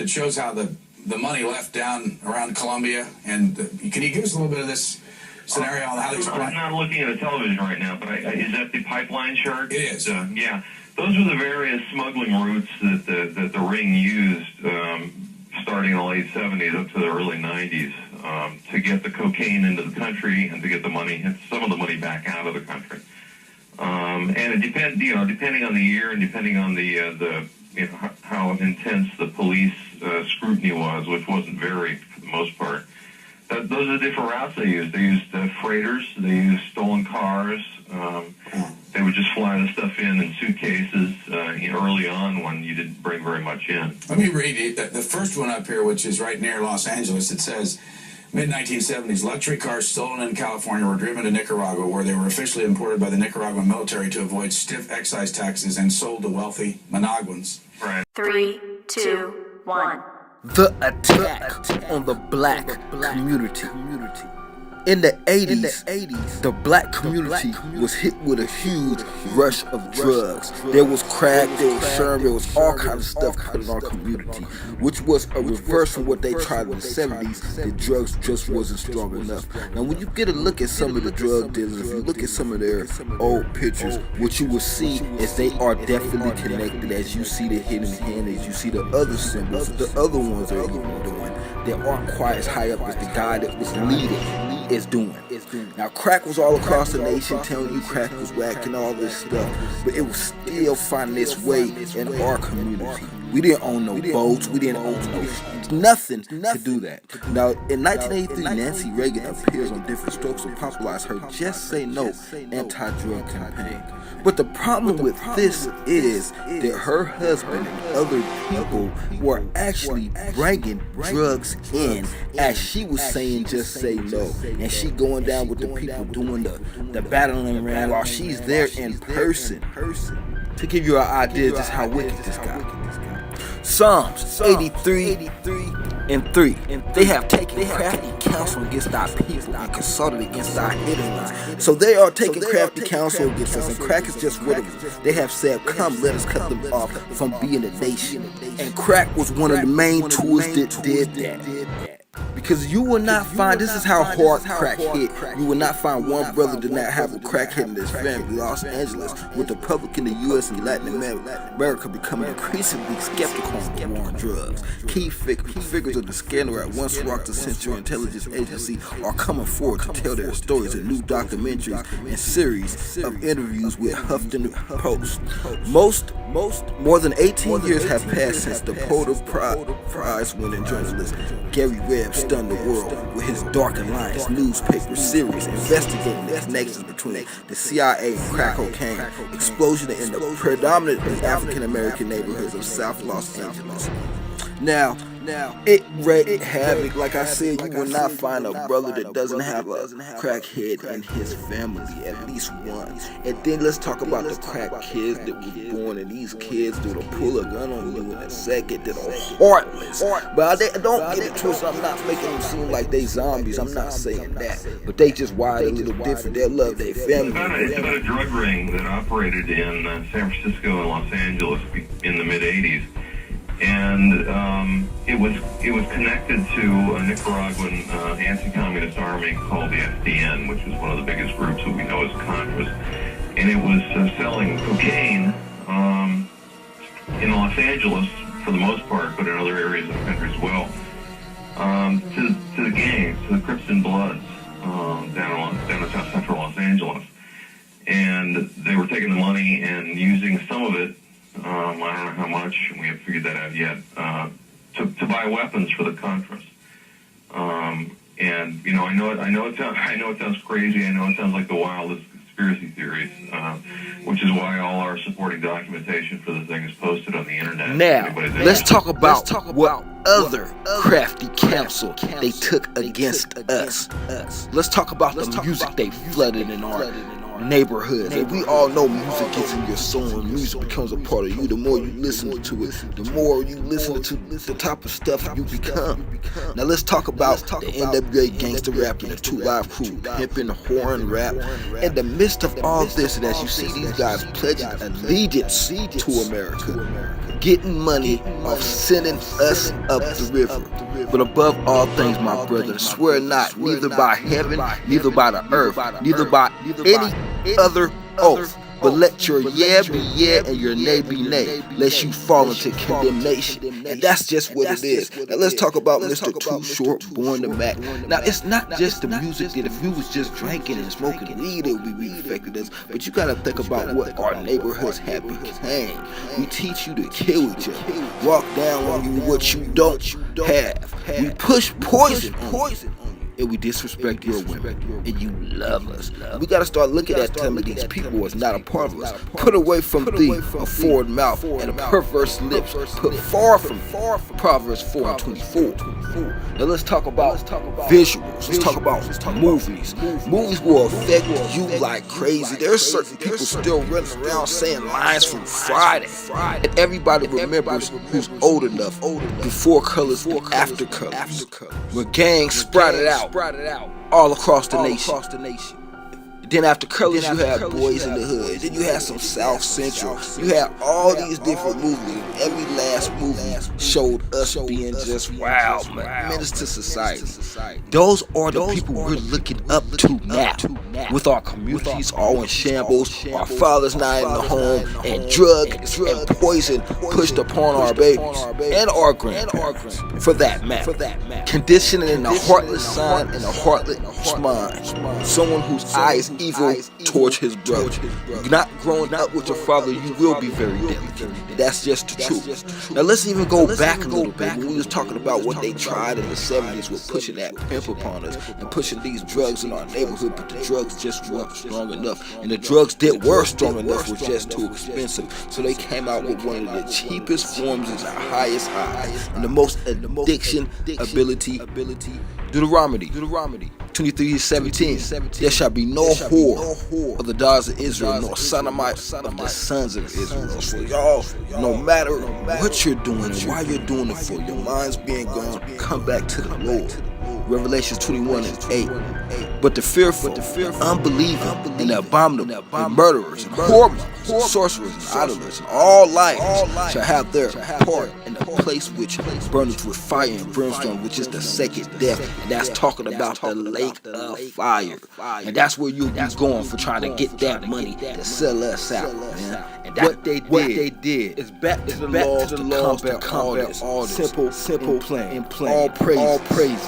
that shows how the money left down around Colombia. And can you give us a little bit of this scenario on how these? I'm not looking at a television right now, but is that the pipeline chart? It is. Yeah, those are the various smuggling routes that the ring used, starting in the late 70s up to the early 90s, to get the cocaine into the country and to get the money, some of the money back out of the country. And it depending on the year and depending on the how intense the police scrutiny was, which wasn't very for the most part. Those are the different routes they used. They used freighters. They used stolen cars. They would just fly the stuff in suitcases early on when you didn't bring very much in. Let me read it. The first one up here, which is right near Los Angeles, it says, mid-1970s, luxury cars stolen in California were driven to Nicaragua, where they were officially imported by the Nicaraguan military to avoid stiff excise taxes and sold to wealthy Managuans. Right. 3, 2, 1. The attack on the black community. In the 80s, the black community was hit with a huge rush of drugs. There was crack, there was sherm, there was all kinds of stuff put in our community, which was a reverse from what they tried in the 70s. The drugs just wasn't strong enough. Now, when you get a look at some of the drug dealers, if you look at some of their old pictures, what you will see is they are definitely connected. As you see the hidden hand, as you see the other symbols, the other ones they're even doing, they aren't quite as high up as the guy that was leading is doing. Now, crack was all across the nation telling you crack was whack and all this stuff, but it was still finding its way in our community. We didn't own no boats, we didn't own nothing to do that. Now, in 1983, Nancy Reagan appears on different strokes to popularize her Just Say No anti-drug campaign. But the problem with this is that her husband and other people were actually bringing drugs in as she was saying just say no. And she going down with the people doing the battling around while she's there in person. To give you an idea of just how wicked this guy. Psalms 83 and 3. They have taken crafty counsel against our people and consulted against our hidden ones. So they are taking crafty counsel against us, and crack is just what it is. They have said, come, let us cut them off from being a nation. And crack was one of the main tools that did that. Because you will not find, this is how hard crack hit, you will not find one brother did not have a crack hit in his family. Los Angeles, with the public in the U.S. and Latin America becoming increasingly skeptical on the war on drugs. Key figures of the scandal at once rocked the Central Intelligence Agency are coming forward to tell their stories in new documentaries and series of interviews with Huffington Post. More than 18 years have passed since the Pulitzer Prize-winning journalist Gary Webb stunned the world with his Dark Alliance newspaper series investigating the connections between the CIA and crack cocaine explosion in the predominantly African-American neighborhoods of South Los Angeles. Now, it wreaked havoc. Like I said, you will not find a brother that doesn't have a crackhead in his family, at least one. And then let's talk about the crack kids that were born, and these kids that'll pull a gun on you in a second, that are heartless. But don't get it twisted, I'm not making them seem like they zombies, I'm not saying that. But they just wired a little different, they love their family. It's about a drug ring that operated in San Francisco and Los Angeles in the mid-'80s. And it was connected to a Nicaraguan anti-communist army called the FDN, which is one of the biggest groups that we know as Contras. And it was selling cocaine in Los Angeles for the most part, but in other areas of the country as well, to the gangs, to the Crips and Bloods down in South Central Los Angeles. And they were taking the money and using some of it, I don't know how much, and we haven't figured that out yet, to buy weapons for the Contras. And I know it sounds crazy. I know it sounds like the wildest conspiracy theories, which is why all our supporting documentation for the thing is posted on the internet. Now, let's talk about what other crafty counsel they took against us. Let's talk about the music they flooded in our neighborhoods. And we all know music gets in your soul, and music becomes a part of you. The more you listen to it, the more you listen to the type of stuff you become. Now let's talk about the NWA gangster rap and the 2 Live Crew, pimpin', horn rap. In the midst of all this, and as you see these guys pledging allegiance to America, getting money off sending us up the river. But above all things, my brother, swear not, neither by heaven, neither by the earth, neither by any other oath, but let your yeah be yeah and your nay be nay, lest you fall into condemnation. And that's just what it is. Now let's talk about Mr. Too Short, Born to Mac. Now it's not just the music that if we was just drinking and smoking weed, it would be affecting us. But you gotta think about what our neighborhoods have become. We teach you to kill each other, walk down on you what you don't have. We push poison on you, and we disrespect your women, and you love us. We gotta start looking at some of these people as not a part of us. Put away from thee a forward mouth and a perverse lips. Put far from Proverbs 4:24. Now let's talk about visuals. Let's talk about movies. Movies will affect you like crazy. There's certain people still running around saying lines from Friday, and everybody remembers who's old enough before colors and after colors, where gangs sprouted out all across the nation. Then after colors, you have Boys in the Hood. Then you have some South Central. You have all these different movies. Every last movie showed us being just wow, menace to society. Those are the people we're looking up to now. With our communities all in shambles, our fathers not in the home, and drugs and poison pushed upon our babies and our grandparents, for that matter. Conditioning in the heartless sign and the heartless mind. Someone whose eyes evil towards his brother. Not growing up with your father, you will be very delicate. That's just the truth. Now let's even go back a little bit. When we was talking about what they tried in the 70s with pushing that pimp upon us and pushing these drugs in our neighborhood, but the drugs just weren't strong enough, and the drugs that were strong enough were just too expensive. So they came out with one of the cheapest forms and the highest high and the most addiction ability. Deuteronomy 23:17. There shall be no whore of the daughters of Israel, nor sodomite of the sons of Israel. So y'all, no matter what you're doing and why you're doing it for, your mind's being gone, come back to the Lord. Revelations 21:8. But the fearful, unbelieving, and the abominable, and murderers, and whoremongers, and sorcerers, and idolaters, and all liars shall have their part in the place which burneth with fire and brimstone, which is the second death. And that's talking about the lake of fire. And that's where you'll be going for trying to get that money to sell us out, man. And what they did is back to the laws to combat all this. Simple, and plain. All praises.